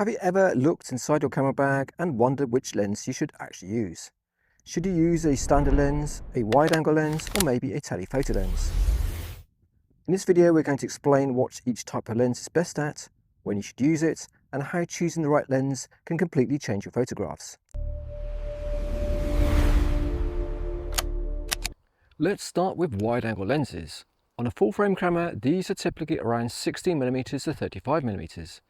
Have you ever looked inside your camera bag and wondered which lens you should actually use? Should you use a standard lens, a wide-angle lens, or maybe a telephoto lens? In this video, we're going to explain what each type of lens is best at, when you should use it, and how choosing the right lens can completely change your photographs. Let's start with wide-angle lenses. On a full-frame camera, these are typically around 16mm to 35mm.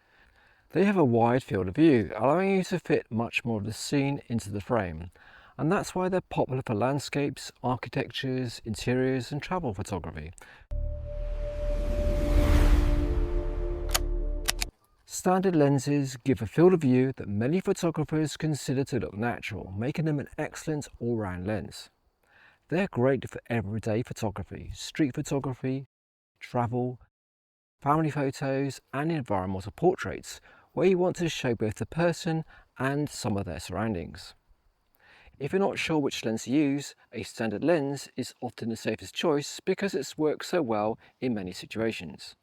They have a wide field of view, allowing you to fit much more of the scene into the frame, and that's why they're popular for landscapes, architectures, interiors and travel photography. Standard lenses give a field of view that many photographers consider to look natural, making them an excellent all-round lens. They're great for everyday photography, street photography, travel, family photos and environmental portraits, where you want to show both the person and some of their surroundings. If you're not sure which lens to use, a standard lens is often the safest choice because it's worked so well in many situations.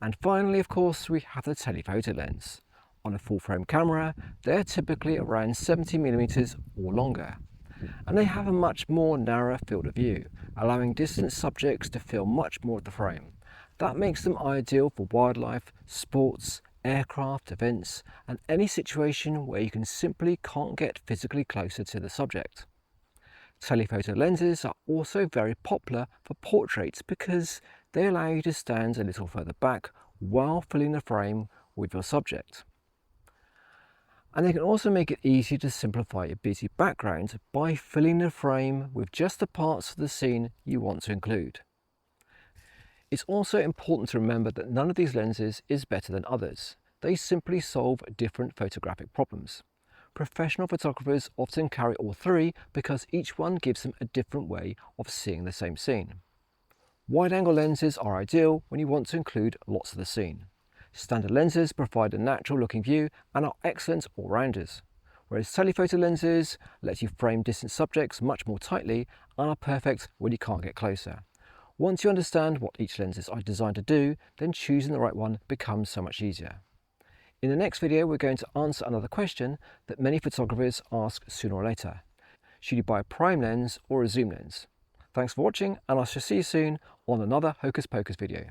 And finally, of course, we have the telephoto lens. On a full-frame camera, they're typically around 70mm or longer, and they have a much more narrow field of view, allowing distant subjects to fill much more of the frame. That makes them ideal for wildlife, sports, aircraft, events, and any situation where you simply can't get physically closer to the subject. Telephoto lenses are also very popular for portraits because they allow you to stand a little further back while filling the frame with your subject. And they can also make it easy to simplify your busy background by filling the frame with just the parts of the scene you want to include. It's also important to remember that none of these lenses is better than others. They simply solve different photographic problems. Professional photographers often carry all three because each one gives them a different way of seeing the same scene. Wide-angle lenses are ideal when you want to include lots of the scene. Standard lenses provide a natural looking view and are excellent all-rounders, whereas telephoto lenses let you frame distant subjects much more tightly and are perfect when you can't get closer. Once you understand what each lens are designed to do, then choosing the right one becomes so much easier. In the next video, we're going to answer another question that many photographers ask sooner or later. Should you buy a prime lens or a zoom lens? Thanks for watching, and I shall see you soon on another Hocus Pocus video.